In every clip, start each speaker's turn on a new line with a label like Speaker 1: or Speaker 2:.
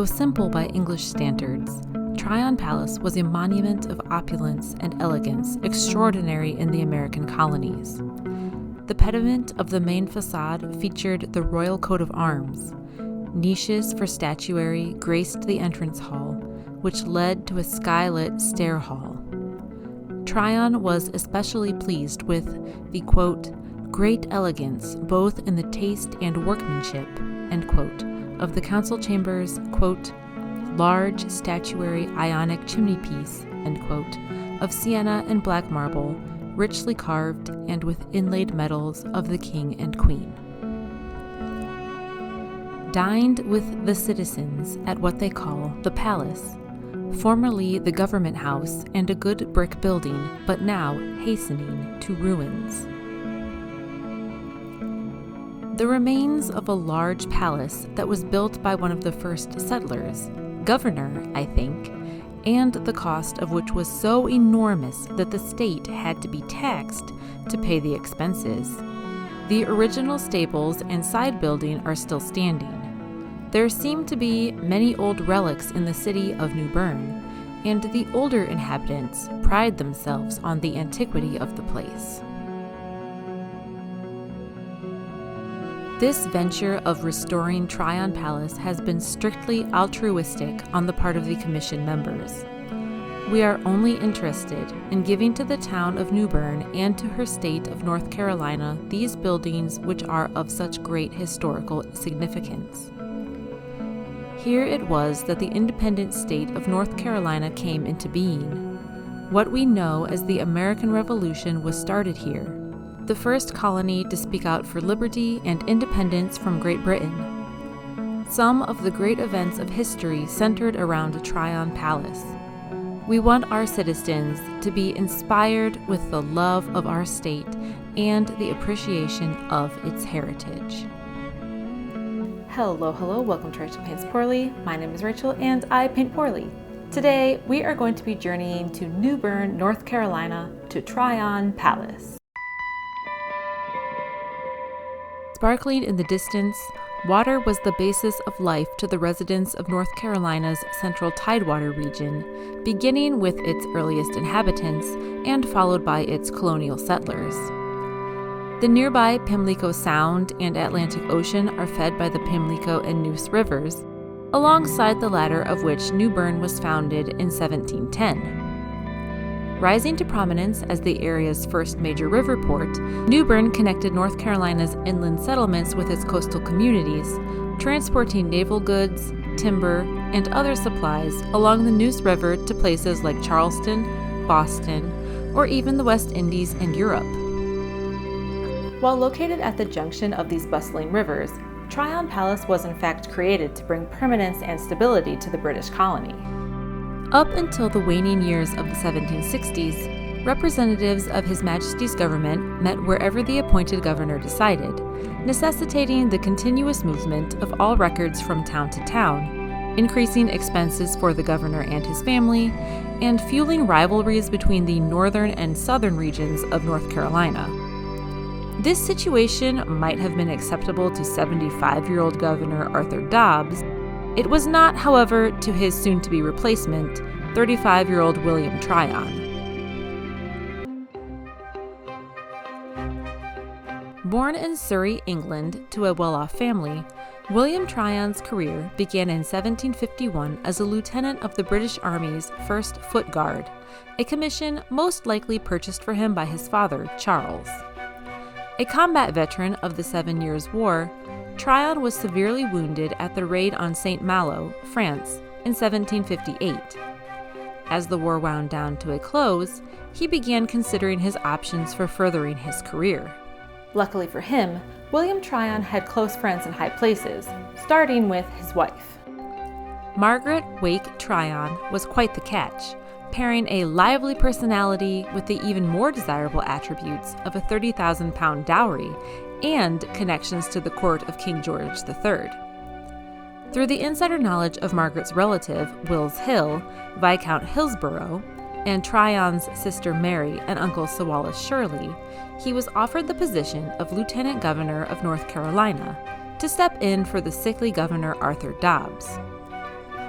Speaker 1: Though simple by English standards, Tryon Palace was a monument of opulence and elegance extraordinary in the American colonies. The pediment of the main facade featured the royal coat of arms. Niches for statuary graced the entrance hall, which led to a skylit stair hall. Tryon was especially pleased with the, quote, great elegance both in the taste and workmanship, end quote, of the council chamber's, quote, large statuary Ionic chimney-piece, end quote, of sienna and black marble, richly carved and with inlaid medals of the king and queen. Dined with the citizens at what they call the palace, formerly the government house and a good brick building, but now hastening to ruins. The remains of a large palace that was built by one of the first settlers, Governor, I think, and the cost of which was so enormous that the state had to be taxed to pay the expenses. The original stables and side building are still standing. There seem to be many old relics in the city of New Bern, and the older inhabitants pride themselves on the antiquity of the place. This venture of restoring Tryon Palace has been strictly altruistic on the part of the Commission members. We are only interested in giving to the town of New Bern and to her state of North Carolina these buildings which are of such great historical significance. Here it was that the independent state of North Carolina came into being. What we know as the American Revolution was started here, the first colony to speak out for liberty and independence from Great Britain. Some of the great events of history centered around Tryon Palace. We want our citizens to be inspired with the love of our state and the appreciation of its heritage. Hello, welcome to Rachel Paints Poorly. My name is Rachel and I paint poorly. Today we are going to be journeying to New Bern, North Carolina to Tryon Palace. Sparkling in the distance, water was the basis of life to the residents of North Carolina's central tidewater region, beginning with its earliest inhabitants and followed by its colonial settlers. The nearby Pimlico Sound and Atlantic Ocean are fed by the Pimlico and Neuse rivers, alongside the latter of which New Bern was founded in 1710. Rising to prominence as the area's first major river port, New Bern connected North Carolina's inland settlements with its coastal communities, transporting naval goods, timber, and other supplies along the Neuse River to places like Charleston, Boston, or even the West Indies and Europe. While located at the junction of these bustling rivers, Tryon Palace was in fact created to bring permanence and stability to the British colony. Up until the waning years of the 1760s, representatives of His Majesty's government met wherever the appointed governor decided, necessitating the continuous movement of all records from town to town, increasing expenses for the governor and his family, and fueling rivalries between the northern and southern regions of North Carolina. This situation might have been acceptable to 75-year-old Governor Arthur Dobbs. It was not, however, to his soon-to-be replacement, 35-year-old William Tryon. Born in Surrey, England, to a well-off family, William Tryon's career began in 1751 as a lieutenant of the British Army's 1st Foot Guard, a commission most likely purchased for him by his father, Charles. A combat veteran of the 7 Years' War, Tryon was severely wounded at the raid on St. Malo, France, in 1758. As the war wound down to a close, he began considering his options for furthering his career. Luckily for him, William Tryon had close friends in high places, starting with his wife. Margaret Wake Tryon was quite the catch, pairing a lively personality with the even more desirable attributes of a 30,000-pound dowry and connections to the court of King George III. Through the insider knowledge of Margaret's relative, Wills Hill, Viscount Hillsborough, and Tryon's sister Mary and uncle Sawalis Shirley, he was offered the position of Lieutenant Governor of North Carolina to step in for the sickly Governor Arthur Dobbs.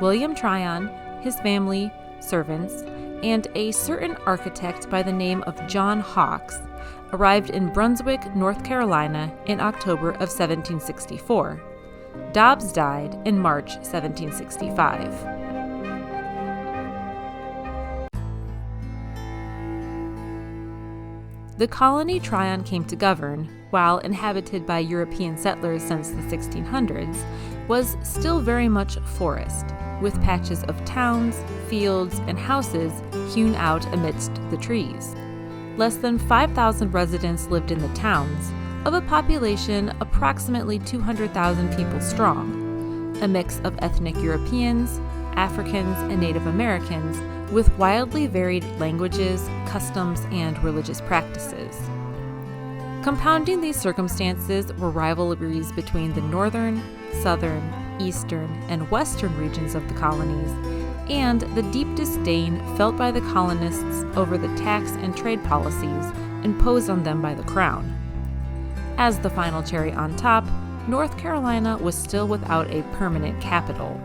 Speaker 1: William Tryon, his family, servants, and a certain architect by the name of John Hawkes arrived in Brunswick, North Carolina in October of 1764. Dobbs died in March 1765. The colony Tryon came to govern, while inhabited by European settlers since the 1600s, was still very much forest, with patches of towns, fields, and houses hewn out amidst the trees. Less than 5,000 residents lived in the towns, of a population approximately 200,000 people strong, a mix of ethnic Europeans, Africans, and Native Americans, with wildly varied languages, customs, and religious practices. Compounding these circumstances were rivalries between the northern, southern, eastern, and western regions of the colonies, and the deep disdain felt by the colonists over the tax and trade policies imposed on them by the Crown. As the final cherry on top, North Carolina was still without a permanent capital.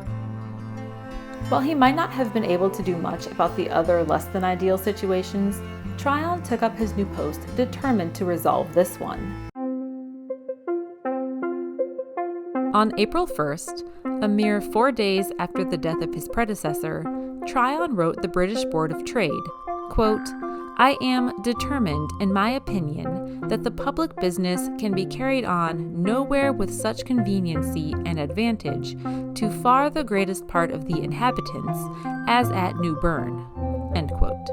Speaker 1: While he might not have been able to do much about the other less-than-ideal situations, Tryon took up his new post determined to resolve this one. On April 1st, a mere 4 days after the death of his predecessor, Tryon wrote the British Board of Trade, quote, "I am determined, in my opinion, that the public business can be carried on nowhere with such conveniency and advantage to far the greatest part of the inhabitants as at New Bern." End quote.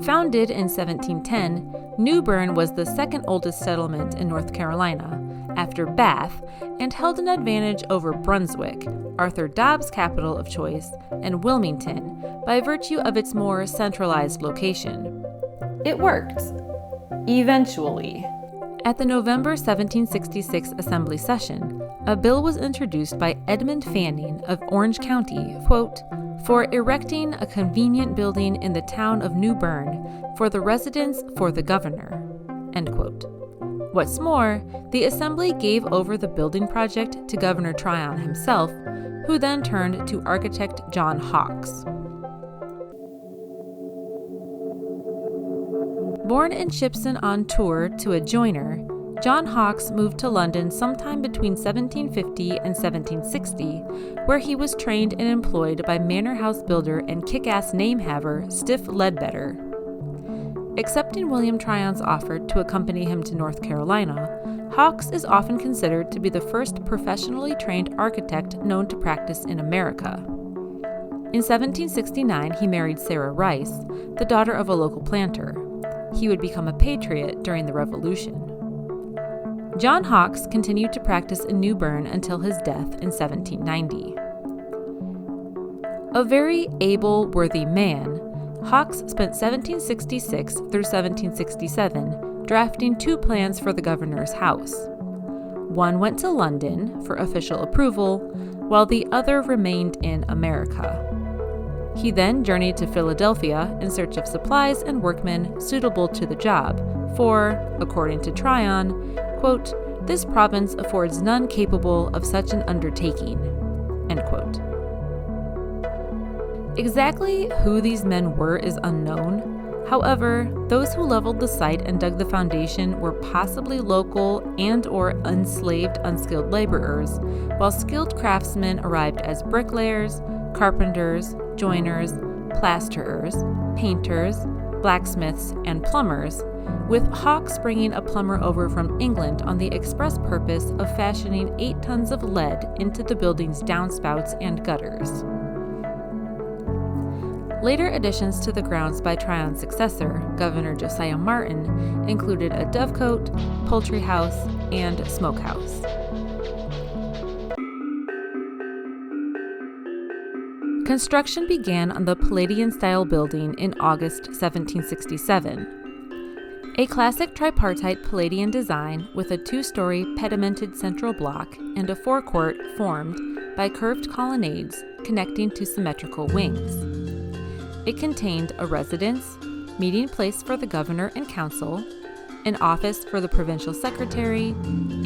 Speaker 1: Founded in 1710, New Bern was the second oldest settlement in North Carolina, after Bath, and held an advantage over Brunswick, Arthur Dobbs' capital of choice, and Wilmington, by virtue of its more centralized location. It worked. Eventually. At the November 1766 Assembly session, a bill was introduced by Edmund Fanning of Orange County, quote, "for erecting a convenient building in the town of New Bern for the residence for the governor." End quote. What's more, the Assembly gave over the building project to Governor Tryon himself, who then turned to architect John Hawkes. Born in Shipson on Tour to a joiner, John Hawkes moved to London sometime between 1750 and 1760, where he was trained and employed by manor house builder and kick-ass name-haver Stiff Ledbetter. Accepting William Tryon's offer to accompany him to North Carolina, Hawkes is often considered to be the first professionally trained architect known to practice in America. In 1769, he married Sarah Rice, the daughter of a local planter. He would become a patriot during the Revolution. John Hawkes continued to practice in New Bern until his death in 1790. A very able, worthy man, Hawkes spent 1766 through 1767 drafting 2 plans for the governor's house. One went to London for official approval, while the other remained in America. He then journeyed to Philadelphia in search of supplies and workmen suitable to the job, for, according to Tryon, quote, "this province affords none capable of such an undertaking." End quote. Exactly who these men were is unknown. However, those who leveled the site and dug the foundation were possibly local and/or enslaved unskilled laborers, while skilled craftsmen arrived as bricklayers, carpenters, joiners, plasterers, painters, blacksmiths, and plumbers, with Hawkes bringing a plumber over from England on the express purpose of fashioning 8 tons of lead into the building's downspouts and gutters. Later additions to the grounds by Tryon's successor, Governor Josiah Martin, included a dovecote, poultry house, and smokehouse. Construction began on the Palladian-style building in August 1767. A classic tripartite Palladian design with a 2-story pedimented central block and a forecourt formed by curved colonnades connecting to symmetrical wings. It contained a residence, meeting place for the governor and council, an office for the provincial secretary,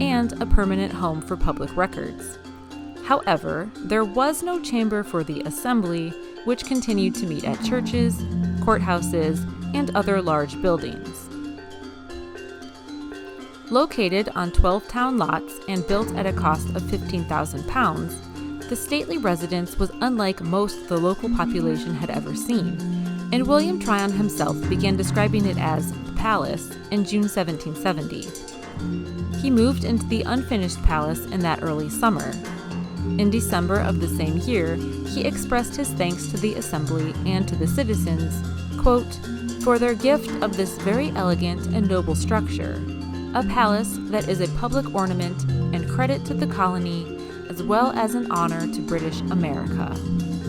Speaker 1: and a permanent home for public records. However, there was no chamber for the assembly, which continued to meet at churches, courthouses, and other large buildings. Located on 12 town lots and built at a cost of £15,000, the stately residence was unlike most the local population had ever seen, and William Tryon himself began describing it as the palace in June 1770. He moved into the unfinished palace in that early summer. In December of the same year, he expressed his thanks to the assembly and to the citizens, quote, "for their gift of this very elegant and noble structure, a palace that is a public ornament and credit to the colony, as well as an honor to British America,"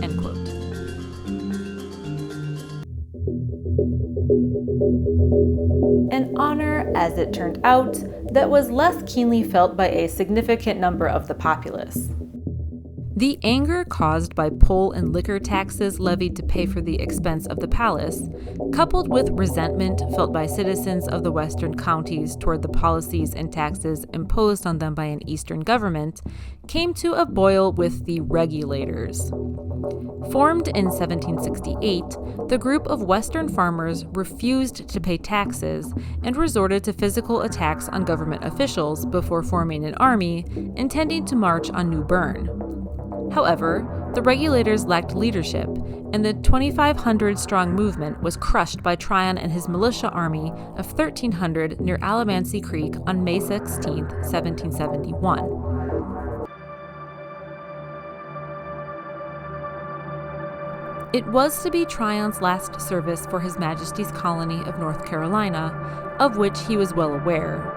Speaker 1: end quote. An honor, as it turned out, that was less keenly felt by a significant number of the populace. The anger caused by poll and liquor taxes levied to pay for the expense of the palace, coupled with resentment felt by citizens of the western counties toward the policies and taxes imposed on them by an eastern government, came to a boil with the regulators. Formed in 1768, the group of western farmers refused to pay taxes and resorted to physical attacks on government officials before forming an army intending to march on New Bern. However, the regulators lacked leadership, and the 2,500-strong movement was crushed by Tryon and his militia army of 1,300 near Alamancy Creek on May 16, 1771. It was to be Tryon's last service for His Majesty's colony of North Carolina, of which he was well aware.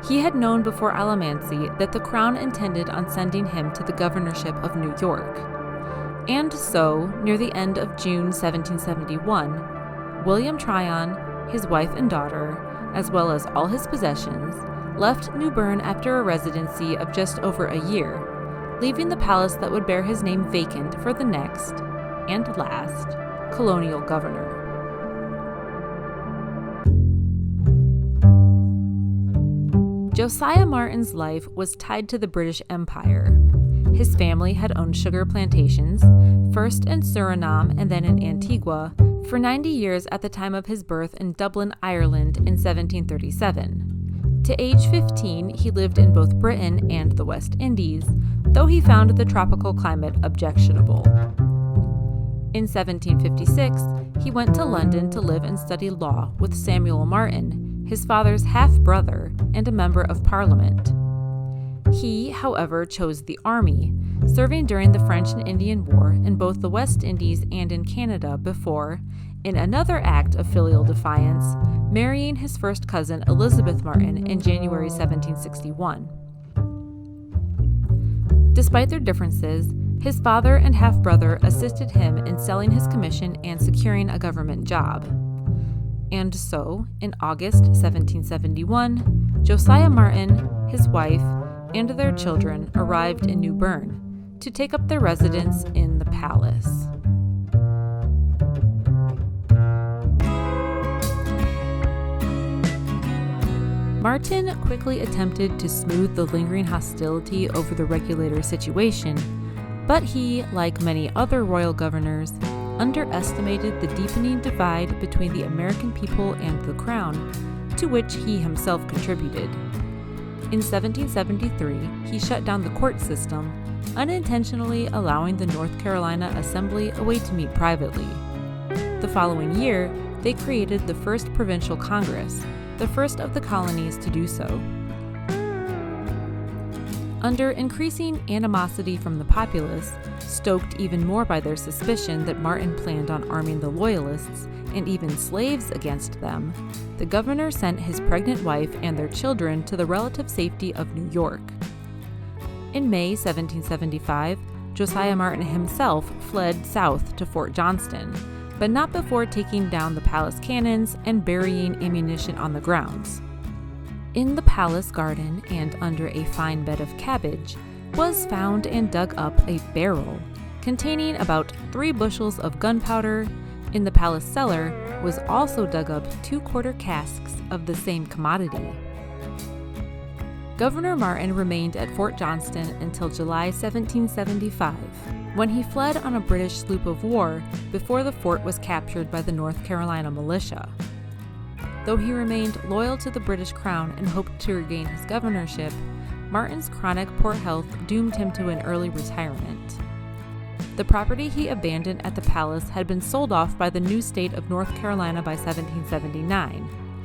Speaker 1: He had known before Alamancy that the Crown intended on sending him to the governorship of New York. And so, near the end of June 1771, William Tryon, his wife and daughter, as well as all his possessions, left New Bern after a residency of just over a year, leaving the palace that would bear his name vacant for the next, and last, colonial governor. Josiah Martin's life was tied to the British Empire. His family had owned sugar plantations, first in Suriname and then in Antigua, for 90 years at the time of his birth in Dublin, Ireland in 1737. To age 15, he lived in both Britain and the West Indies, though he found the tropical climate objectionable. In 1756, he went to London to live and study law with Samuel Martin, his father's half-brother and a member of Parliament. He, however, chose the army, serving during the French and Indian War in both the West Indies and in Canada before, in another act of filial defiance, marrying his first cousin Elizabeth Martin in January 1761. Despite their differences, his father and half-brother assisted him in selling his commission and securing a government job. And so, in August 1771, Josiah Martin, his wife, and their children arrived in New Bern to take up their residence in the palace. Martin quickly attempted to smooth the lingering hostility over the regulator situation, but he, like many other royal governors, underestimated the deepening divide between the American people and the Crown, to which he himself contributed. In 1773, he shut down the court system, unintentionally allowing the North Carolina Assembly a way to meet privately. The following year, they created the first provincial Congress, the first of the colonies to do so. Under increasing animosity from the populace, stoked even more by their suspicion that Martin planned on arming the Loyalists and even slaves against them, the governor sent his pregnant wife and their children to the relative safety of New York. In May 1775, Josiah Martin himself fled south to Fort Johnston, but not before taking down the palace cannons and burying ammunition on the grounds. In the palace garden and under a fine bed of cabbage was found and dug up a barrel containing about 3 bushels of gunpowder. In the palace cellar was also dug up 2 quarter casks of the same commodity. Governor Martin remained at Fort Johnston until July 1775, when he fled on a British sloop of war before the fort was captured by the North Carolina militia. Though he remained loyal to the British crown and hoped to regain his governorship, Martin's chronic poor health doomed him to an early retirement. The property he abandoned at the palace had been sold off by the new state of North Carolina by 1779.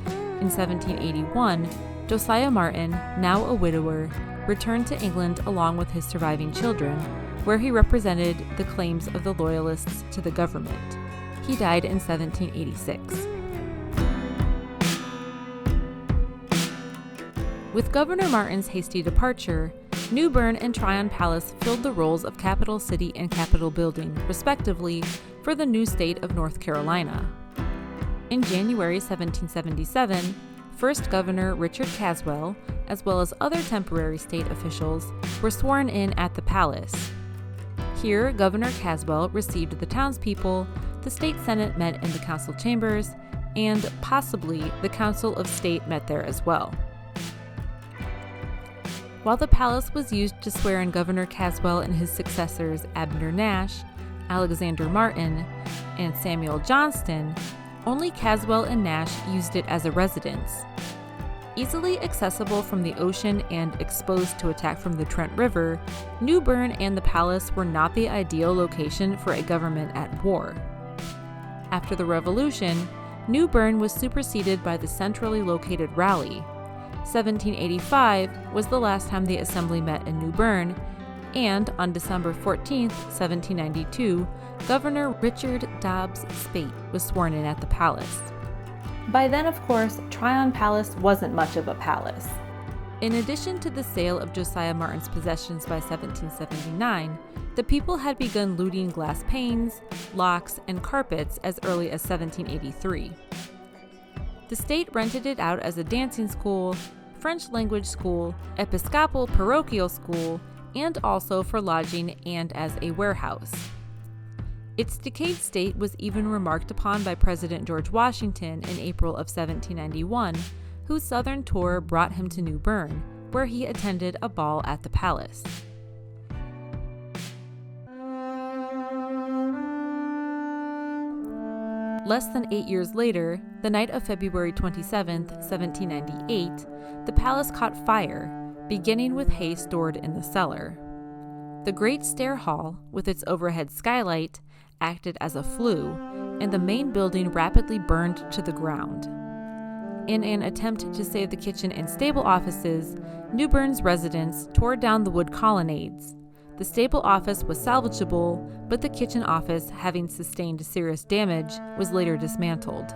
Speaker 1: In 1781, Josiah Martin, now a widower, returned to England along with his surviving children, where he represented the claims of the Loyalists to the government. He died in 1786. With Governor Martin's hasty departure, New Bern and Tryon Palace filled the roles of capital city and capitol building, respectively, for the new state of North Carolina. In January 1777, first Governor Richard Caswell, as well as other temporary state officials, were sworn in at the palace. Here, Governor Caswell received the townspeople, the state senate met in the council chambers, and possibly the council of state met there as well. While the palace was used to swear in Governor Caswell and his successors Abner Nash, Alexander Martin, and Samuel Johnston, only Caswell and Nash used it as a residence. Easily accessible from the ocean and exposed to attack from the Trent River, New Bern and the palace were not the ideal location for a government at war. After the Revolution, New Bern was superseded by the centrally located Raleigh. 1785 was the last time the assembly met in New Bern, and on December 14, 1792, Governor Richard Dobbs Speight was sworn in at the palace. By then, of course, Tryon Palace wasn't much of a palace. In addition to the sale of Josiah Martin's possessions by 1779, the people had begun looting glass panes, locks, and carpets as early as 1783. The state rented it out as a dancing school, French language school, Episcopal parochial school, and also for lodging and as a warehouse. Its decayed state was even remarked upon by President George Washington in April of 1791, whose southern tour brought him to New Bern, where he attended a ball at the palace. Less than 8 years later, the night of February 27, 1798, the palace caught fire, beginning with hay stored in the cellar. The great stair hall, with its overhead skylight, acted as a flue, and the main building rapidly burned to the ground. In an attempt to save the kitchen and stable offices, New Bern's residents tore down the wood colonnades. The stable office was salvageable, but the kitchen office, having sustained serious damage, was later dismantled.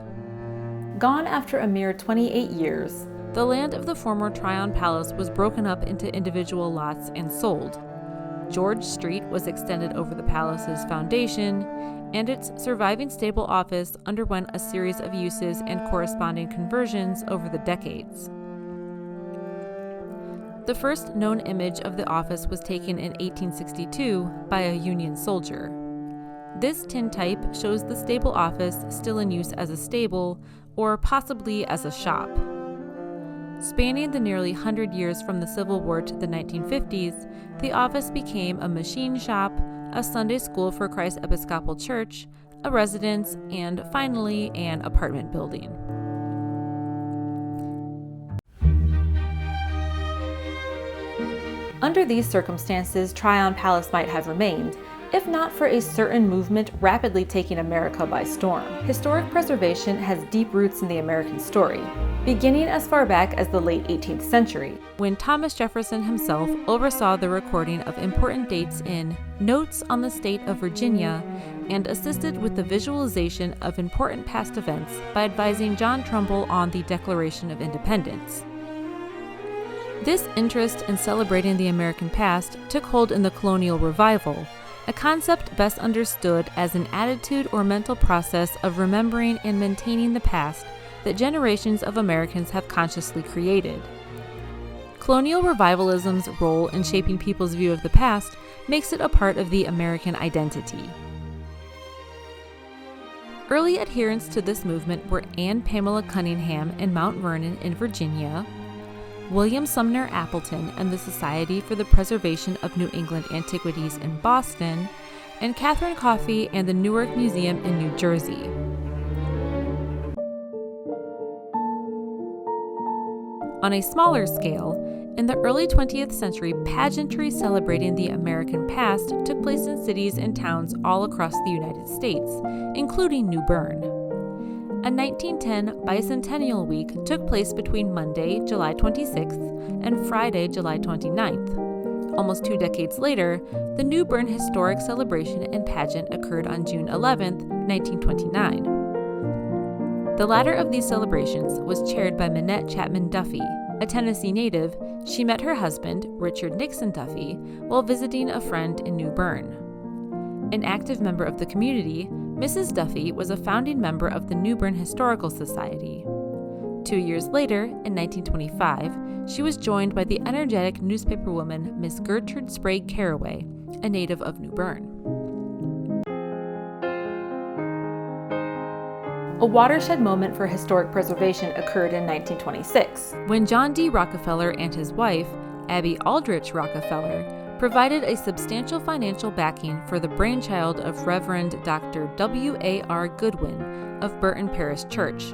Speaker 1: Gone after a mere 28 years, the land of the former Tryon Palace was broken up into individual lots and sold. George Street was extended over the palace's foundation, and its surviving stable office underwent a series of uses and corresponding conversions over the decades. The first known image of the office was taken in 1862 by a Union soldier. This tintype shows the stable office still in use as a stable, or possibly as a shop. Spanning the nearly 100 years from the Civil War to the 1950s, the office became a machine shop, a Sunday school for Christ Episcopal Church, a residence, and finally, an apartment building. Under these circumstances, Tryon Palace might have remained, if not for a certain movement rapidly taking America by storm. Historic preservation has deep roots in the American story, beginning as far back as the late 18th century, when Thomas Jefferson himself oversaw the recording of important dates in Notes on the State of Virginia and assisted with the visualization of important past events by advising John Trumbull on the Declaration of Independence. This interest in celebrating the American past took hold in the colonial revival, a concept best understood as an attitude or mental process of remembering and maintaining the past that generations of Americans have consciously created. Colonial revivalism's role in shaping people's view of the past makes it a part of the American identity. Early adherents to this movement were Anne Pamela Cunningham in Mount Vernon in Virginia, William Sumner Appleton and the Society for the Preservation of New England Antiquities in Boston, and Catherine Coffey and the Newark Museum in New Jersey. On a smaller scale, in the early 20th century, pageantry celebrating the American past took place in cities and towns all across the United States, including New Bern. A 1910 Bicentennial Week took place between Monday, July 26th, and Friday, July 29th. Almost 2 decades later, the New Bern Historic Celebration and Pageant occurred on June 11th, 1929. The latter of these celebrations was chaired by Minette Chapman Duffy. A Tennessee native, she met her husband, Richard Nixon Duffy, while visiting a friend in New Bern. An active member of the community, Mrs. Duffy was a founding member of the New Bern Historical Society. 2 years later, in 1925, she was joined by the energetic newspaperwoman Miss Gertrude Sprague Carraway, a native of New Bern. A watershed moment for historic preservation occurred in 1926, when John D. Rockefeller and his wife, Abby Aldrich Rockefeller, provided a substantial financial backing for the brainchild of Reverend Dr. W.A.R. Goodwin of Burton Parish Church,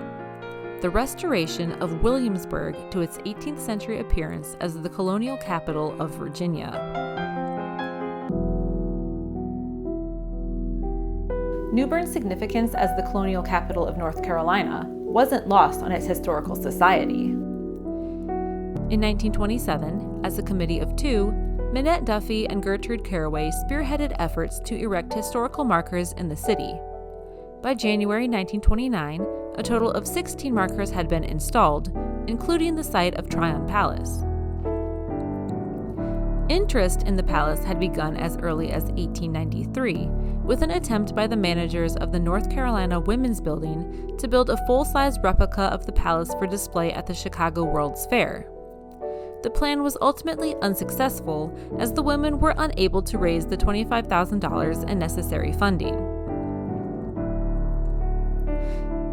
Speaker 1: the restoration of Williamsburg to its 18th century appearance as the colonial capital of Virginia. New Bern's significance as the colonial capital of North Carolina wasn't lost on its historical society. In 1927, as a committee of 2, Minette Duffy and Gertrude Carraway spearheaded efforts to erect historical markers in the city. By January 1929, a total of 16 markers had been installed, including the site of Tryon Palace. Interest in the palace had begun as early as 1893, with an attempt by the managers of the North Carolina Women's Building to build a full-size replica of the palace for display at the Chicago World's Fair. The plan was ultimately unsuccessful, as the women were unable to raise the $25,000 in necessary funding.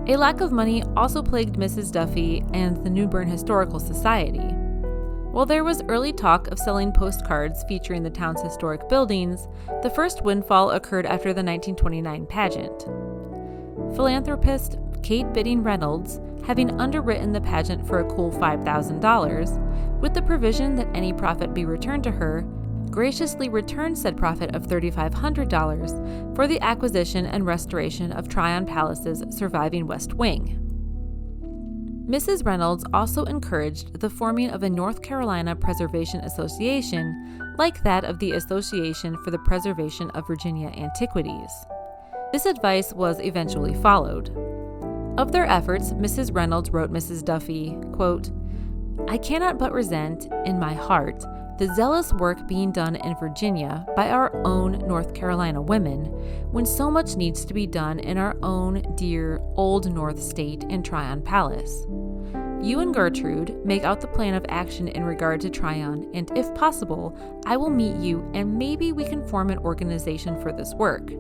Speaker 1: A lack of money also plagued Mrs. Duffy and the New Bern Historical Society. While there was early talk of selling postcards featuring the town's historic buildings, the first windfall occurred after the 1929 pageant. Philanthropist Kate Bidding Reynolds, having underwritten the pageant for a cool $5,000, with the provision that any profit be returned to her, graciously returned said profit of $3,500 for the acquisition and restoration of Tryon Palace's surviving west wing. Mrs. Reynolds also encouraged the forming of a North Carolina Preservation Association, like that of the Association for the Preservation of Virginia Antiquities. This advice was eventually followed. Of their efforts, Mrs. Reynolds wrote Mrs. Duffy, quote, "I cannot but resent, in my heart, the zealous work being done in Virginia by our own North Carolina women, when so much needs to be done in our own dear Old North State and Tryon Palace. You and Gertrude make out the plan of action in regard to Tryon, and if possible, I will meet you and maybe we can form an organization for this work.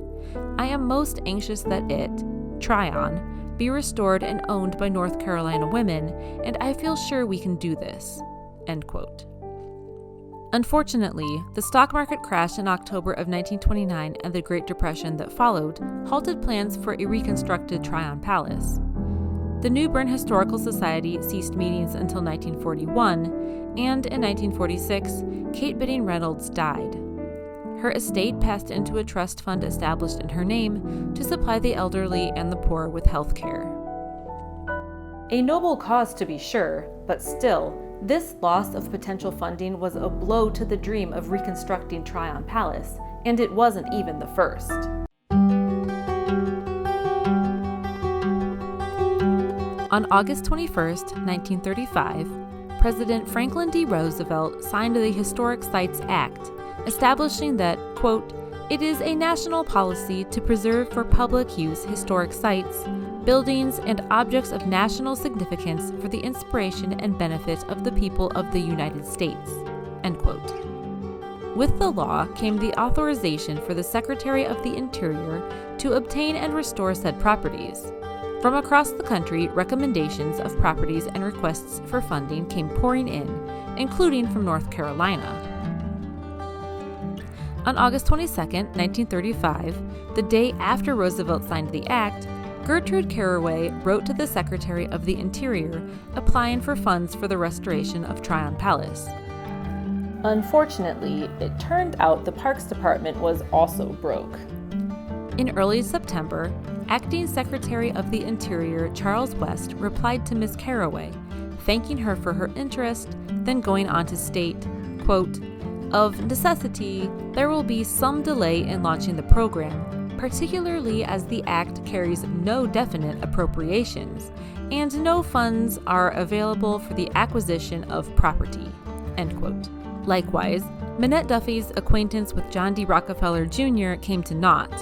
Speaker 1: I am most anxious that it, Tryon, be restored and owned by North Carolina women, and I feel sure we can do this." End quote. Unfortunately, the stock market crash in October of 1929 and the Great Depression that followed halted plans for a reconstructed Tryon Palace. The New Bern Historical Society ceased meetings until 1941, and in 1946, Kate Bidding Reynolds died. Her estate passed into a trust fund established in her name to supply the elderly and the poor with health care. A noble cause to be sure, but still, this loss of potential funding was a blow to the dream of reconstructing Tryon Palace, and it wasn't even the first. On August 21, 1935, President Franklin D. Roosevelt signed the Historic Sites Act, establishing that, quote, "It is a national policy to preserve for public use historic sites, buildings, and objects of national significance for the inspiration and benefit of the people of the United States." End quote. With the law came the authorization for the Secretary of the Interior to obtain and restore said properties. From across the country, recommendations of properties and requests for funding came pouring in, including from North Carolina. On August 22, 1935, the day after Roosevelt signed the act, Gertrude Carraway wrote to the Secretary of the Interior applying for funds for the restoration of Tryon Palace. Unfortunately, it turned out the Parks Department was also broke. In early September, Acting Secretary of the Interior Charles West replied to Miss Carraway, thanking her for her interest, then going on to state, quote, "Of necessity, there will be some delay in launching the program, particularly as the Act carries no definite appropriations, and no funds are available for the acquisition of property." End quote. Likewise, Minette Duffy's acquaintance with John D. Rockefeller Jr. came to naught.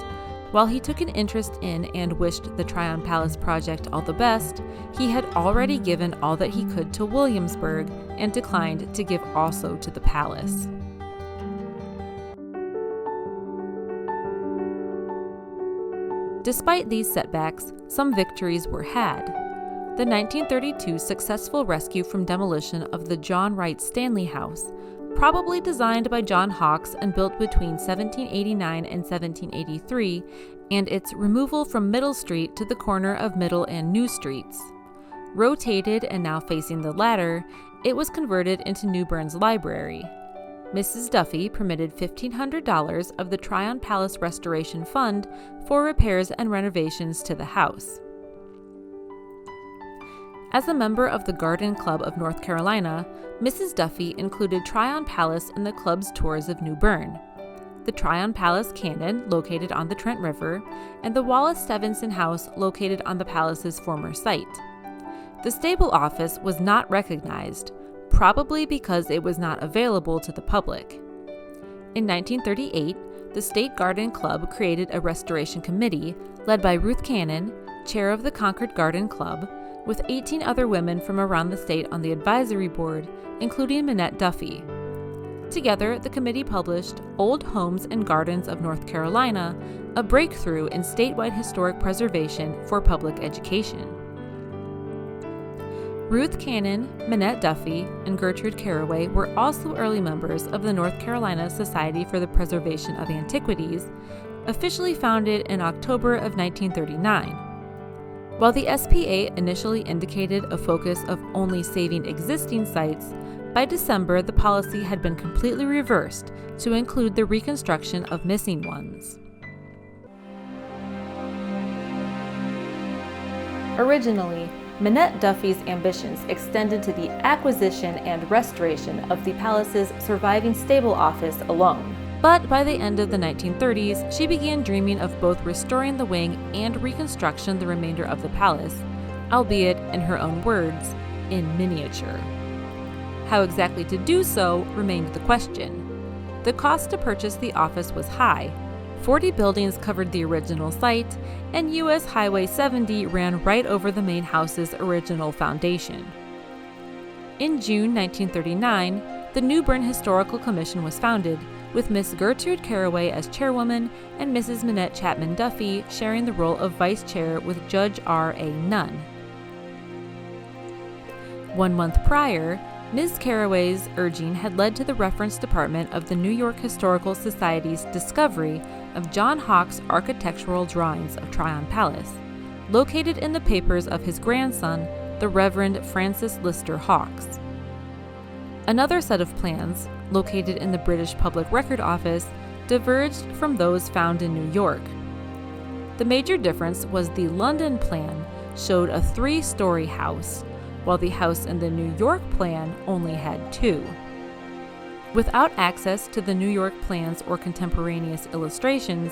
Speaker 1: While he took an interest in and wished the Tryon Palace project all the best, he had already given all that he could to Williamsburg and declined to give also to the palace. Despite these setbacks, some victories were had. The 1932 successful rescue from demolition of the John Wright Stanley House, probably designed by John Hawkes and built between 1789 and 1783, and its removal from Middle Street to the corner of Middle and New Streets. Rotated and now facing the latter, it was converted into New Bern's library. Mrs. Duffy permitted $1,500 of the Tryon Palace Restoration Fund for repairs and renovations to the house. As a member of the Garden Club of North Carolina, Mrs. Duffy included Tryon Palace in the club's tours of New Bern. The Tryon Palace Cannon, located on the Trent River, and the Wallace Stevenson House, located on the palace's former site. The stable office was not recognized, probably because it was not available to the public. In 1938, the State Garden Club created a restoration committee led by Ruth Cannon, chair of the Concord Garden Club, with 18 other women from around the state on the advisory board, including Minette Duffy. Together, the committee published Old Homes and Gardens of North Carolina, a breakthrough in statewide historic preservation for public education. Ruth Cannon, Minette Duffy, and Gertrude Carraway were also early members of the North Carolina Society for the Preservation of Antiquities, officially founded in October of 1939. While the SPA initially indicated a focus of only saving existing sites, by December the policy had been completely reversed to include the reconstruction of missing ones. Originally, Minette Duffy's ambitions extended to the acquisition and restoration of the palace's surviving stable office alone. But by the end of the 1930s, she began dreaming of both restoring the wing and reconstruction the remainder of the palace, albeit, in her own words, in miniature. How exactly to do so remained the question. The cost to purchase the office was high. 40 buildings covered the original site, and U.S. Highway 70 ran right over the main house's original foundation. In June 1939, the New Bern Historical Commission was founded, with Miss Gertrude Carraway as chairwoman and Mrs. Minette Chapman Duffy sharing the role of vice chair with Judge R.A. Nunn. 1 month prior, Ms. Carraway's urging had led to the reference department of the New York Historical Society's discovery of John Hawkes' architectural drawings of Tryon Palace, located in the papers of his grandson, the Reverend Francis Lister Hawkes. Another set of plans, located in the British Public Record Office, diverged from those found in New York. The major difference was the London plan showed a 3-story house, while the house in the New York plan only had 2. Without access to the New York plans or contemporaneous illustrations,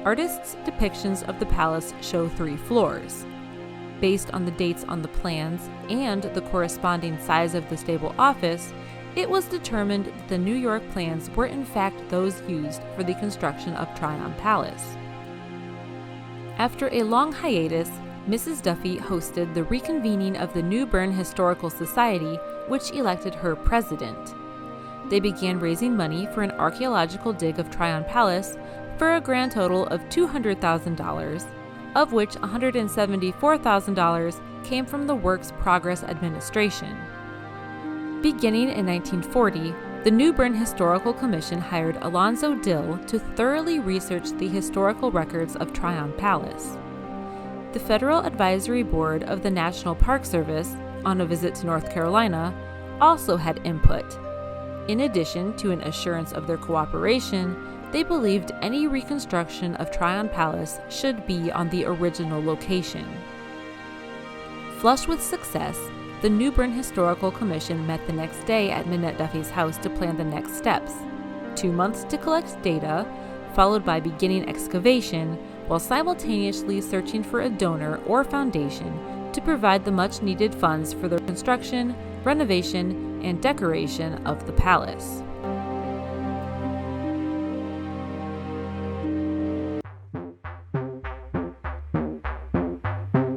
Speaker 1: artists' depictions of the palace show 3 floors. Based on the dates on the plans and the corresponding size of the stable office, it was determined that the New York plans were in fact those used for the construction of Tryon Palace. After a long hiatus, Mrs. Duffy hosted the reconvening of the New Bern Historical Society, which elected her president. They began raising money for an archaeological dig of Tryon Palace for a grand total of $200,000, of which $174,000 came from the Works Progress Administration. Beginning in 1940, the New Bern Historical Commission hired Alonzo Dill to thoroughly research the historical records of Tryon Palace. The Federal Advisory Board of the National Park Service, on a visit to North Carolina, also had input. In addition to an assurance of their cooperation, they believed any reconstruction of Tryon Palace should be on the original location. Flushed with success, the New Bern Historical Commission met the next day at Minette Duffy's house to plan the next steps. 2 months to collect data, followed by beginning excavation, while simultaneously searching for a donor or foundation to provide the much-needed funds for the construction, renovation, and decoration of the palace.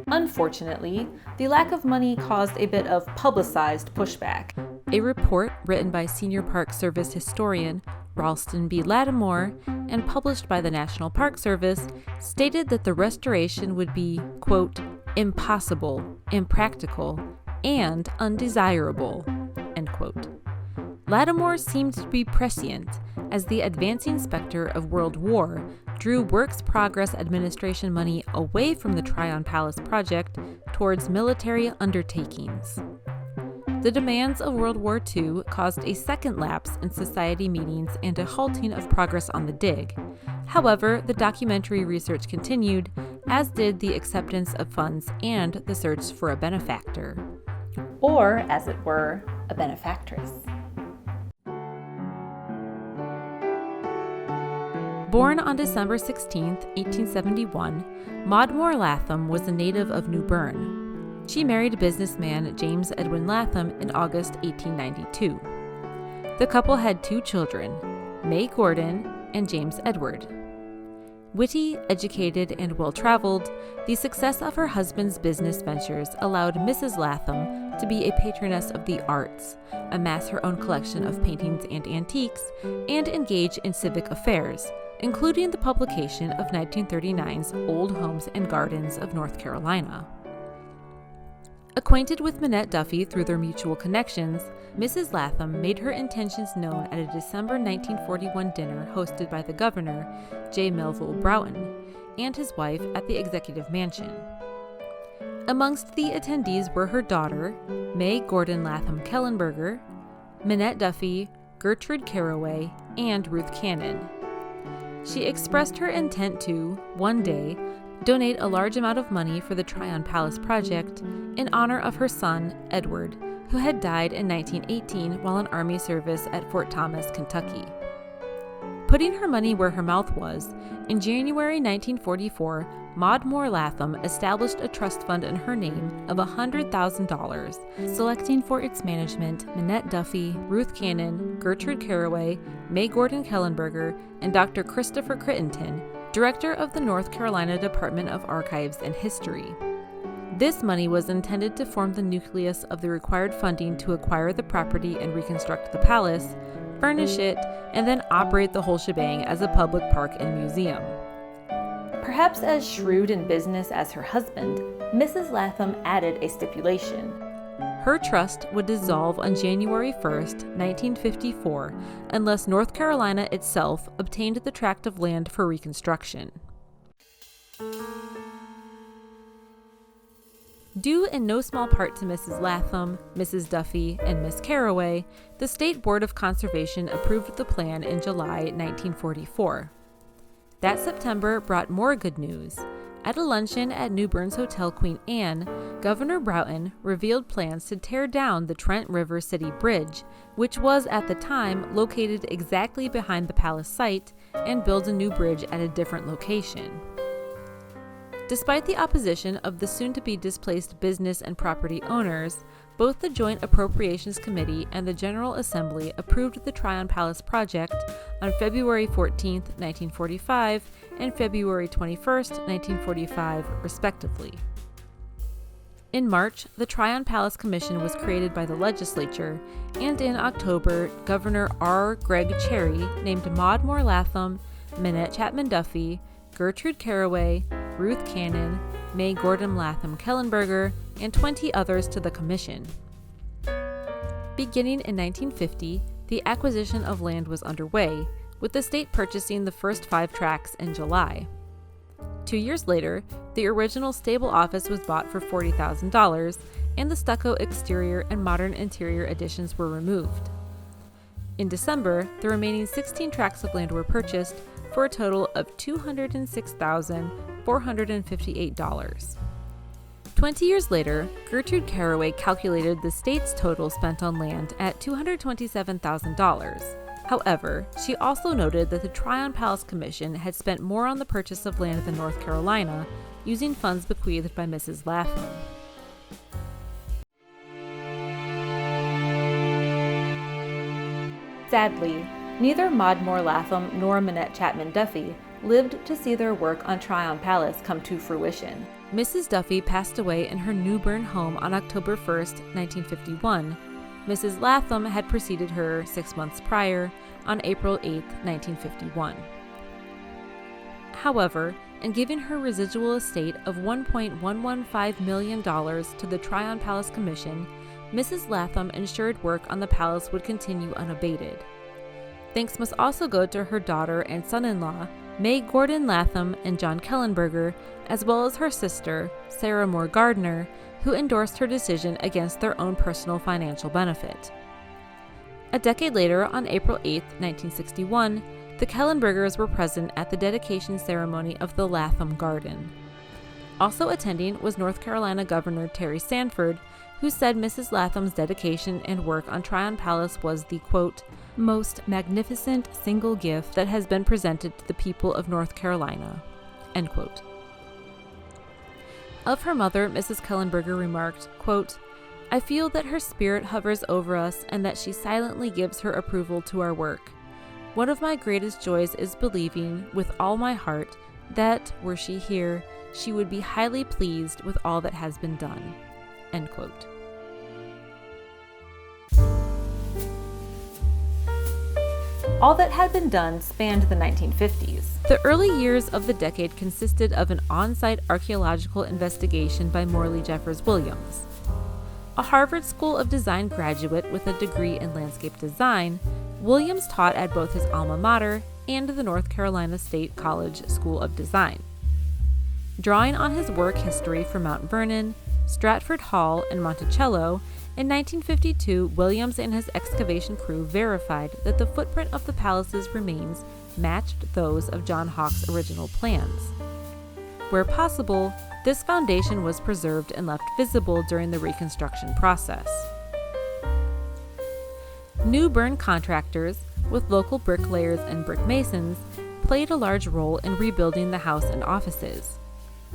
Speaker 1: Unfortunately, the lack of money caused a bit of publicized pushback. A report written by Senior Park Service historian Ralston B. Lattimore and published by the National Park Service stated that the restoration would be, quote, impossible, impractical, and undesirable, end quote. Lattimore seemed to be prescient, as the advancing specter of World War drew Works Progress Administration money away from the Tryon Palace project towards military undertakings. The demands of World War II caused a second lapse in society meetings and a halting of progress on the dig. However, the documentary research continued, as did the acceptance of funds and the search for a benefactor. Or, as it were, a benefactress. Born on December 16, 1871, Maude Latham was a native of New Bern. She married businessman James Edwin Latham in August 1892. The couple had 2 children, May Gordon and James Edward. Witty, educated, and well-traveled, the success of her husband's business ventures allowed Mrs. Latham to be a patroness of the arts, amass her own collection of paintings and antiques, and engage in civic affairs, including the publication of 1939's Old Homes and Gardens of North Carolina. Acquainted with Minette Duffy through their mutual connections, Mrs. Latham made her intentions known at a December 1941 dinner hosted by the governor, J. Melville Broughton, and his wife at the Executive Mansion. Amongst the attendees were her daughter, May Gordon Latham Kellenberger, Minette Duffy, Gertrude Caraway, and Ruth Cannon. She expressed her intent to, one day, donate a large amount of money for the Tryon Palace project in honor of her son, Edward, who had died in 1918 while in Army service at Fort Thomas, Kentucky. Putting her money where her mouth was, in January 1944, Maude Latham established a trust fund in her name of $100,000, selecting for its management Minette Duffy, Ruth Cannon, Gertrude Caraway, May Gordon Kellenberger, and Dr. Christopher Crittenton, director of the North Carolina Department of Archives and History. This money was intended to form the nucleus of the required funding to acquire the property and reconstruct the palace, furnish it, and then operate the whole shebang as a public park and museum. Perhaps as shrewd in business as her husband, Mrs. Latham added a stipulation. Her trust would dissolve on January 1, 1954, unless North Carolina itself obtained the tract of land for reconstruction. Due in no small part to Mrs. Latham, Mrs. Duffy, and Miss Caraway, the State Board of Conservation approved the plan in July 1944. That September brought more good news. At a luncheon at New Bern's Hotel Queen Anne, Governor Broughton revealed plans to tear down the Trent River City Bridge, which was at the time located exactly behind the palace site, and build a new bridge at a different location. Despite the opposition of the soon-to-be displaced business and property owners, both the Joint Appropriations Committee and the General Assembly approved the Tryon Palace project on February 14, 1945, and February 21, 1945, respectively. In March, the Tryon Palace Commission was created by the legislature, and in October, Governor R. Gregg Cherry named Maude Latham, Minette Chapman Duffy, Gertrude Caraway, Ruth Cannon, May Gordon Latham Kellenberger, and 20 others to the commission. Beginning in 1950, the acquisition of land was underway, with the state purchasing the first 5 tracts in July. 2 years later, the original stable office was bought for $40,000, and the stucco exterior and modern interior additions were removed. In December, the remaining 16 tracts of land were purchased for a total of $206,458. 20 years later, Gertrude Carraway calculated the state's total spent on land at $227,000. However, she also noted that the Tryon Palace Commission had spent more on the purchase of land than North Carolina, using funds bequeathed by Mrs. Latham. Sadly, neither Maude Moore Latham nor Minette Chapman Duffy lived to see their work on Tryon Palace come to fruition. Mrs. Duffy passed away in her New Bern home on October 1, 1951. Mrs. Latham had preceded her 6 months prior, on April 8, 1951. However, in giving her residual estate of $1.115 million to the Tryon Palace Commission, Mrs. Latham ensured work on the palace would continue unabated. Thanks must also go to her daughter and son-in-law, May Gordon Latham and John Kellenberger, as well as her sister, Sarah Moore Gardner, who endorsed her decision against their own personal financial benefit. A decade later, on April 8, 1961, the Kellenbergers were present at the dedication ceremony of the Latham Garden. Also attending was North Carolina Governor Terry Sanford, who said Mrs. Latham's dedication and work on Tryon Palace was the, quote, most magnificent single gift that has been presented to the people of North Carolina, end quote. Of her mother, Mrs. Kellenberger remarked, quote, I feel that her spirit hovers over us and that she silently gives her approval to our work. One of my greatest joys is believing, with all my heart, that, were she here, she would be highly pleased with all that has been done, end quote. All that had been done spanned the 1950s. The early years of the decade consisted of an on-site archaeological investigation by Morley Jeffers Williams. A Harvard School of Design graduate with a degree in landscape design, Williams taught at both his alma mater and the North Carolina State College School of Design. Drawing on his work history for Mount Vernon, Stratford Hall, and Monticello, in 1952, Williams and his excavation crew verified that the footprint of the palace's remains matched those of John Hawke's original plans. Where possible, this foundation was preserved and left visible during the reconstruction process. New Bern contractors, with local bricklayers and brick masons, played a large role in rebuilding the house and offices.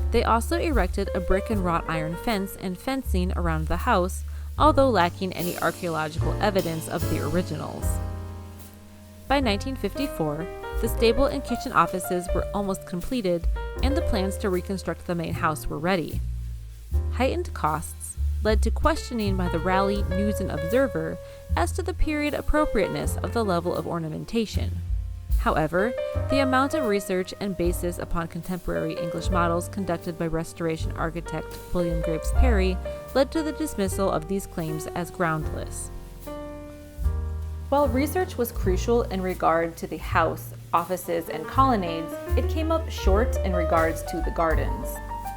Speaker 1: They also erected a brick and wrought iron fence and fencing around the house, although lacking any archaeological evidence of the originals. By 1954, the stable and kitchen offices were almost completed, and the plans to reconstruct the main house were ready. Heightened costs led to questioning by the Raleigh News and Observer as to the period appropriateness of the level of ornamentation. However, the amount of research and basis upon contemporary English models conducted by restoration architect William Graves Perry led to the dismissal of these claims as groundless. While research was crucial in regard to the house, offices, and colonnades, it came up short in regards to the gardens.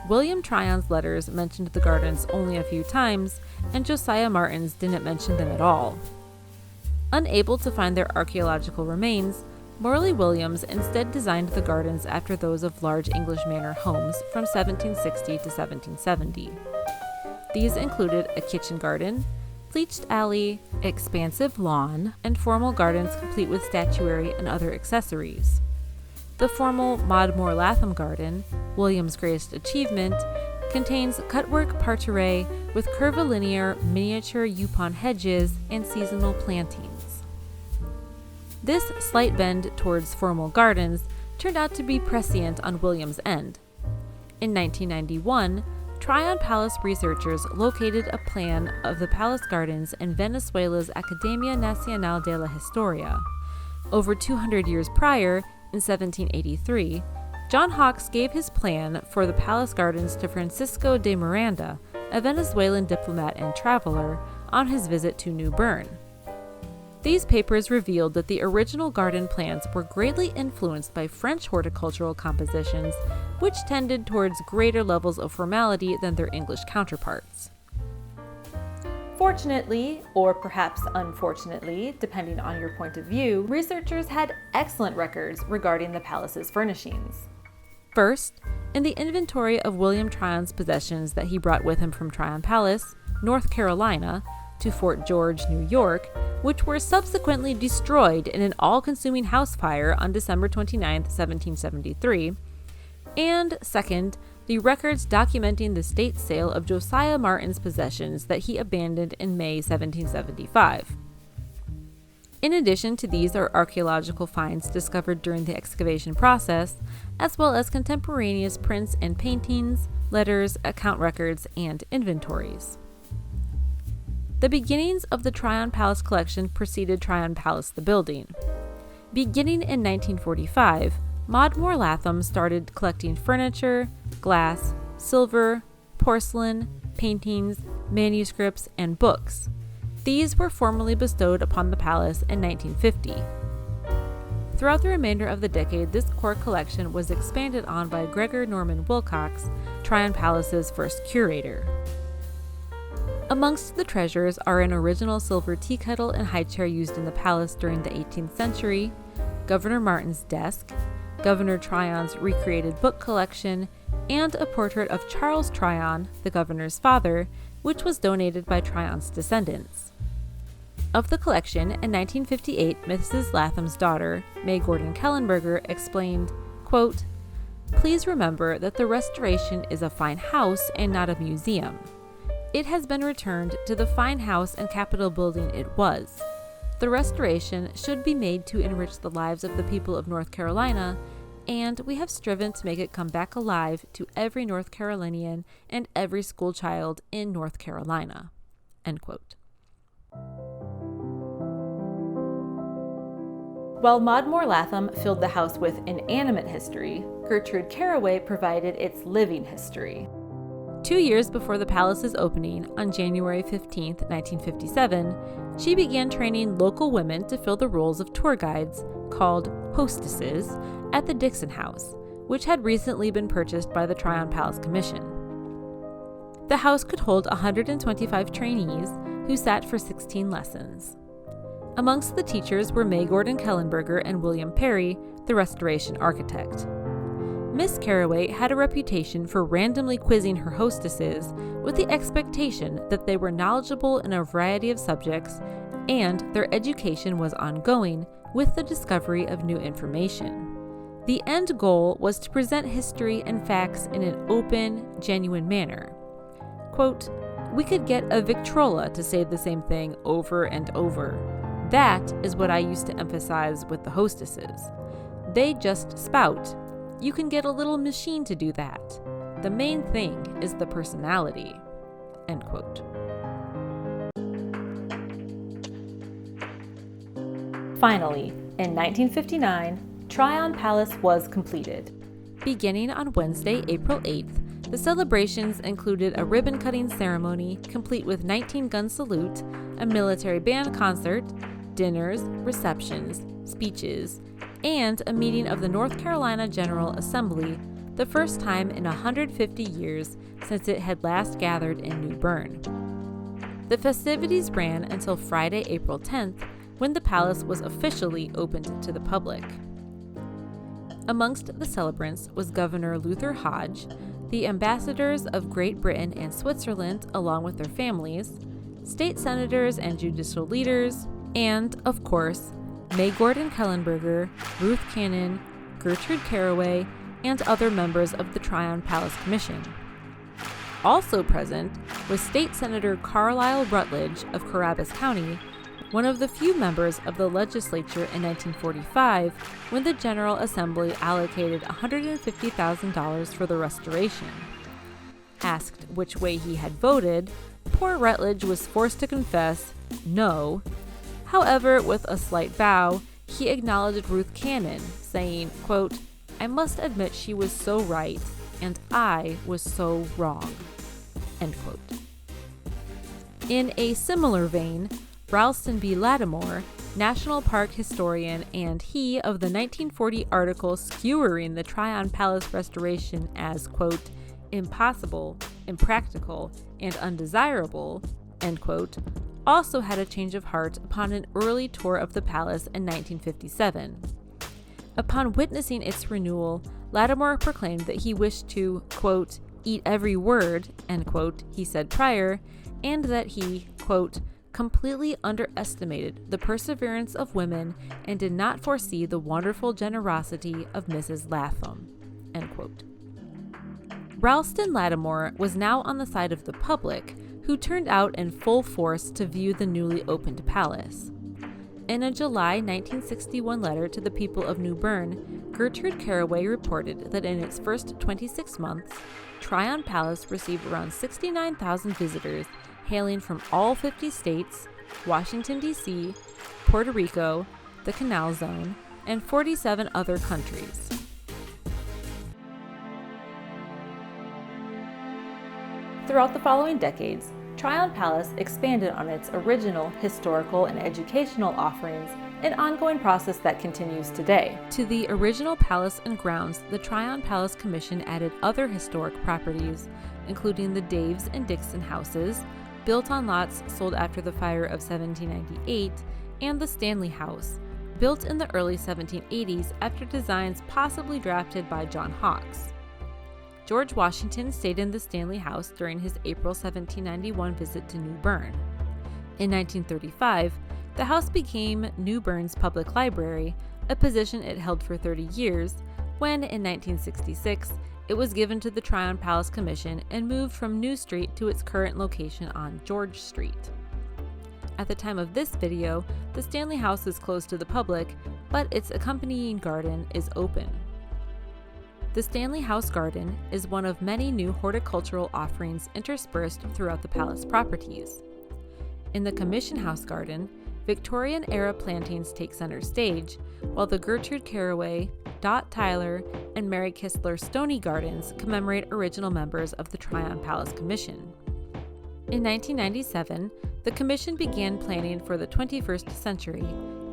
Speaker 1: William Tryon's letters mentioned the gardens only a few times, and Josiah Martin's didn't mention them at all. Unable to find their archaeological remains, Morley Williams instead designed the gardens after those of large English manor homes from 1760 to 1770. These included a kitchen garden, pleached alley, expansive lawn, and formal gardens complete with statuary and other accessories. The formal Maude Moore Latham garden, Williams' greatest achievement, contains cutwork parterre with curvilinear miniature Yupon hedges and seasonal plantings. This slight bend towards formal gardens turned out to be prescient on Williams' end. In 1991, Tryon Palace researchers located a plan of the palace gardens in Venezuela's Academia Nacional de la Historia. Over 200 years prior, in 1783, John Hawkes gave his plan for the palace gardens to Francisco de Miranda, a Venezuelan diplomat and traveler, on his visit to New Bern. These papers revealed that the original garden plans were greatly influenced by French horticultural compositions, which tended towards greater levels of formality than their English counterparts. Fortunately, or perhaps unfortunately, depending on your point of view, researchers had excellent records regarding the palace's furnishings. First, in the inventory of William Tryon's possessions that he brought with him from Tryon Palace, North Carolina, to Fort George, New York, which were subsequently destroyed in an all-consuming house fire on December 29, 1773, and second, the records documenting the state sale of Josiah Martin's possessions that he abandoned in May 1775. In addition to these are archaeological finds discovered during the excavation process, as well as contemporaneous prints and paintings, letters, account records, and inventories. The beginnings of the Tryon Palace collection preceded Tryon Palace the building. Beginning in 1945, Maude Latham started collecting furniture, glass, silver, porcelain, paintings, manuscripts, and books. These were formally bestowed upon the palace in 1950. Throughout the remainder of the decade, this core collection was expanded on by Gregor Norman Wilcox, Tryon Palace's first curator. Amongst the treasures are an original silver tea kettle and high chair used in the palace during the 18th century, Governor Martin's desk, Governor Tryon's recreated book collection, and a portrait of Charles Tryon, the governor's father, which was donated by Tryon's descendants. Of the collection, in 1958, Mrs. Latham's daughter, May Gordon Kellenberger, explained, quote, "Please remember that the restoration is a fine house and not a museum. It has been returned to the fine house and Capitol building it was. The restoration should be made to enrich the lives of the people of North Carolina, and we have striven to make it come back alive to every North Carolinian and every school child in North Carolina." End quote. While Maude Latham filled the house with inanimate history, Gertrude Caraway provided its living history. 2 years before the palace's opening, on January 15, 1957, she began training local women to fill the roles of tour guides, called hostesses, at the Dixon House, which had recently been purchased by the Tryon Palace Commission. The house could hold 125 trainees who sat for 16 lessons. Amongst the teachers were May Gordon Kellenberger and William Perry, the restoration architect. Miss Caraway had a reputation for randomly quizzing her hostesses with the expectation that they were knowledgeable in a variety of subjects, and their education was ongoing with the discovery of new information. The end goal was to present history and facts in an open, genuine manner. Quote, "We could get a Victrola to say the same thing over and over. That is what I used to emphasize with the hostesses. They just spout. You can get a little machine to do that. The main thing is the personality." End quote. Finally, in 1959, Tryon Palace was completed. Beginning on Wednesday, April 8th, the celebrations included a ribbon-cutting ceremony complete with 19-gun salute, a military band concert, dinners, receptions, speeches, and a meeting of the North Carolina General Assembly, the first time in 150 years since it had last gathered in New Bern. The festivities ran until Friday, April 10th, when the palace was officially opened to the public. Amongst the celebrants was Governor Luther Hodge, the ambassadors of Great Britain and Switzerland along with their families, state senators and judicial leaders, and, of course, May Gordon Kellenberger, Ruth Cannon, Gertrude Caraway, and other members of the Tryon Palace Commission. Also present was State Senator Carlisle Rutledge of Carabas County, one of the few members of the legislature in 1945 when the General Assembly allocated $150,000 for the restoration. Asked which way he had voted, poor Rutledge was forced to confess no. However, with a slight bow, he acknowledged Ruth Cannon, saying, quote, I must admit she was so right, and I was so wrong." End quote. In a similar vein, Ralston B. Lattimore, National Park historian and he of the 1940 article skewering the Tryon Palace restoration as, quote, "impossible, impractical, and undesirable," end quote, also had a change of heart upon an early tour of the palace in 1957. Upon witnessing its renewal, Lattimore proclaimed that he wished to, quote, "eat every word," end quote, he said prior, and that he, quote, "completely underestimated the perseverance of women and did not foresee the wonderful generosity of Mrs. Latham," end quote. Ralston Lattimore was now on the side of the public, who turned out in full force to view the newly opened palace. In a July 1961 letter to the people of New Bern, Gertrude Caraway reported that in its first 26 months, Tryon Palace received around 69,000 visitors hailing from all 50 states, Washington, D.C., Puerto Rico, the Canal Zone, and 47 other countries. Throughout the following decades, Tryon Palace expanded on its original historical and educational offerings, an ongoing process that continues today. To the original palace and grounds, the Tryon Palace Commission added other historic properties, including the Daves and Dixon houses, built on lots sold after the fire of 1798, and the Stanley House, built in the early 1780s after designs possibly drafted by John Hawkes. George Washington stayed in the Stanley House during his April 1791 visit to New Bern. In 1935, the house became New Bern's public library, a position it held for 30 years, when, in 1966, it was given to the Tryon Palace Commission and moved from New Street to its current location on George Street. At the time of this video, the Stanley House is closed to the public, but its accompanying garden is open. The Stanley House Garden is one of many new horticultural offerings interspersed throughout the palace properties. In the Commission House Garden, Victorian-era plantings take center stage, while the Gertrude Caraway, Dot Tyler, and Mary Kistler Stoney Gardens commemorate original members of the Tryon Palace Commission. In 1997, the Commission began planning for the 21st century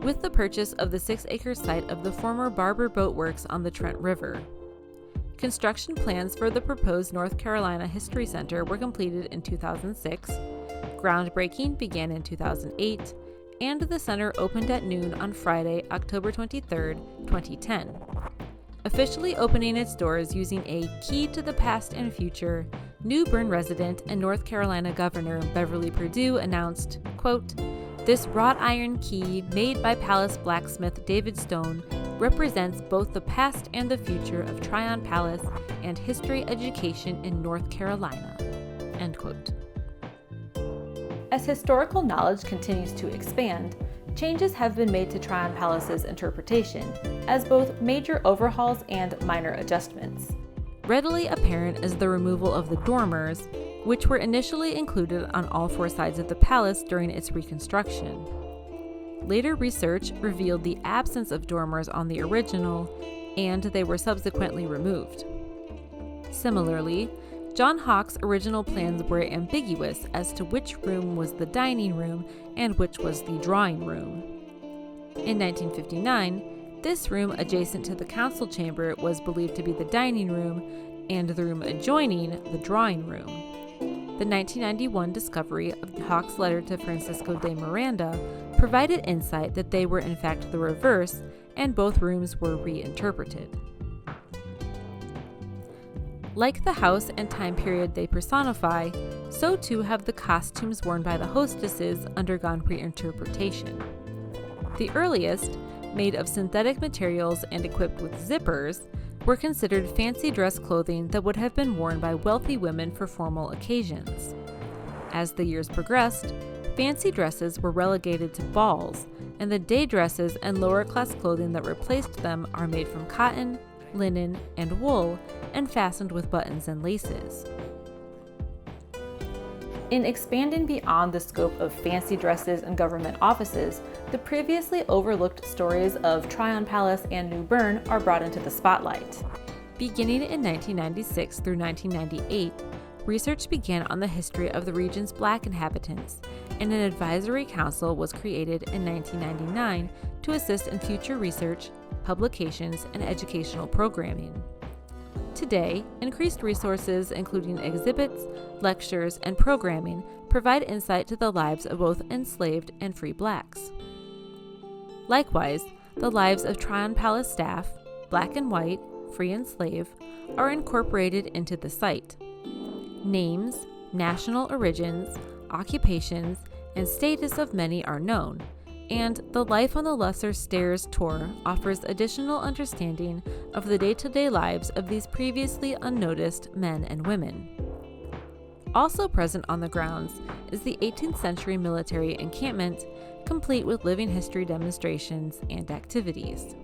Speaker 1: with the purchase of the 6-acre site of the former Barber Boat Works on the Trent River. Construction plans for the proposed North Carolina History Center were completed in 2006, groundbreaking began in 2008, and the center opened at noon on Friday, October 23, 2010. Officially opening its doors using a Key to the Past and Future, New Bern resident and North Carolina Governor Beverly Perdue announced, quote, "This wrought iron key made by palace blacksmith David Stone represents both the past and the future of Tryon Palace and history education in North Carolina," end quote. As historical knowledge continues to expand, changes have been made to Tryon Palace's interpretation, as both major overhauls and minor adjustments. Readily apparent is the removal of the dormers, which were initially included on all 4 sides of the palace during its reconstruction. Later research revealed the absence of dormers on the original, and they were subsequently removed. Similarly, John Hawkes' original plans were ambiguous as to which room was the dining room and which was the drawing room. In 1959, this room adjacent to the council chamber was believed to be the dining room, and the room adjoining the drawing room. The 1991 discovery of Hawkes' letter to Francisco de Miranda provided insight that they were in fact the reverse, and both rooms were reinterpreted. Like the house and time period they personify, so too have the costumes worn by the hostesses undergone reinterpretation. The earliest, made of synthetic materials and equipped with zippers, were considered fancy dress clothing that would have been worn by wealthy women for formal occasions. As the years progressed, fancy dresses were relegated to balls, and the day dresses and lower-class clothing that replaced them are made from cotton, linen, and wool, and fastened with buttons and laces. In expanding beyond the scope of fancy dresses and government offices, the previously overlooked stories of Tryon Palace and New Bern are brought into the spotlight. Beginning in 1996 through 1998, research began on the history of the region's Black inhabitants, and an advisory council was created in 1999 to assist in future research, publications, and educational programming. Today, increased resources, including exhibits, lectures, and programming, provide insight to the lives of both enslaved and free Blacks. Likewise, the lives of Tryon Palace staff, Black and white, free and slave, are incorporated into the site. Names, national origins, occupations, and status of many are known, and the Life on the Lesser Stairs tour offers additional understanding of the day-to-day lives of these previously unnoticed men and women. Also present on the grounds is the 18th century military encampment, complete with living history demonstrations and activities.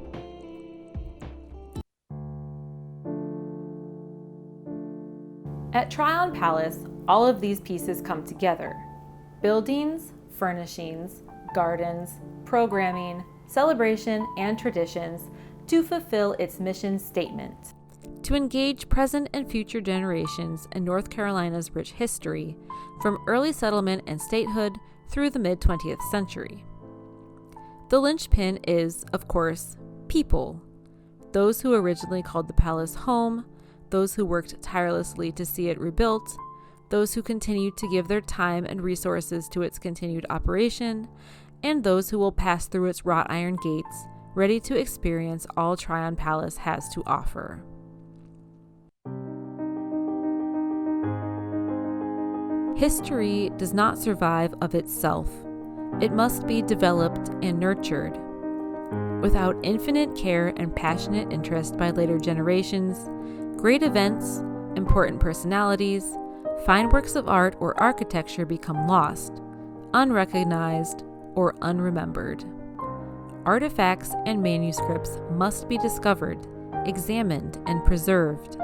Speaker 1: At Tryon Palace, all of these pieces come together: buildings, furnishings, gardens, programming, celebration, and traditions to fulfill its mission statement: to engage present and future generations in North Carolina's rich history, from early settlement and statehood through the mid-20th century. The linchpin is, of course, people. Those who originally called the palace home, those who worked tirelessly to see it rebuilt, those who continued to give their time and resources to its continued operation, and those who will pass through its wrought iron gates, ready to experience all Tryon Palace has to offer. History does not survive of itself. It must be developed and nurtured. Without infinite care and passionate interest by later generations, great events, important personalities, fine works of art or architecture become lost, unrecognized, or unremembered. Artifacts and manuscripts must be discovered, examined, and preserved.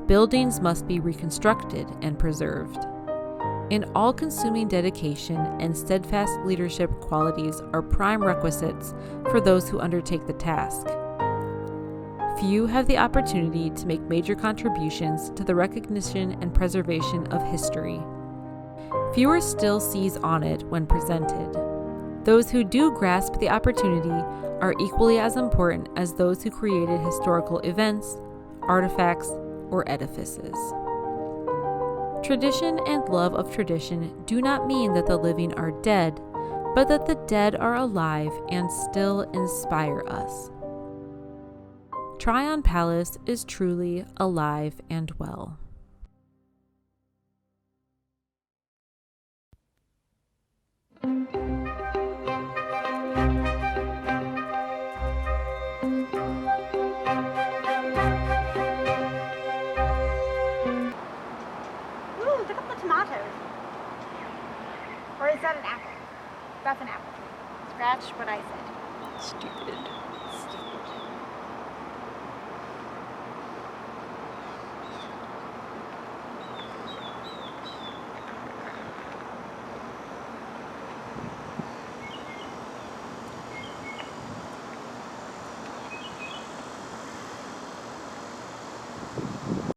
Speaker 1: Buildings must be reconstructed and preserved. An all-consuming dedication and steadfast leadership qualities are prime requisites for those who undertake the task. Few have the opportunity to make major contributions to the recognition and preservation of history. Fewer still seize on it when presented. Those who do grasp the opportunity are equally as important as those who created historical events, artifacts, or edifices. Tradition and love of tradition do not mean that the living are dead, but that the dead are alive and still inspire us. Tryon Palace is truly alive and well.
Speaker 2: Or is that an apple? That's an apple. Scratch what I said.
Speaker 3: Stupid.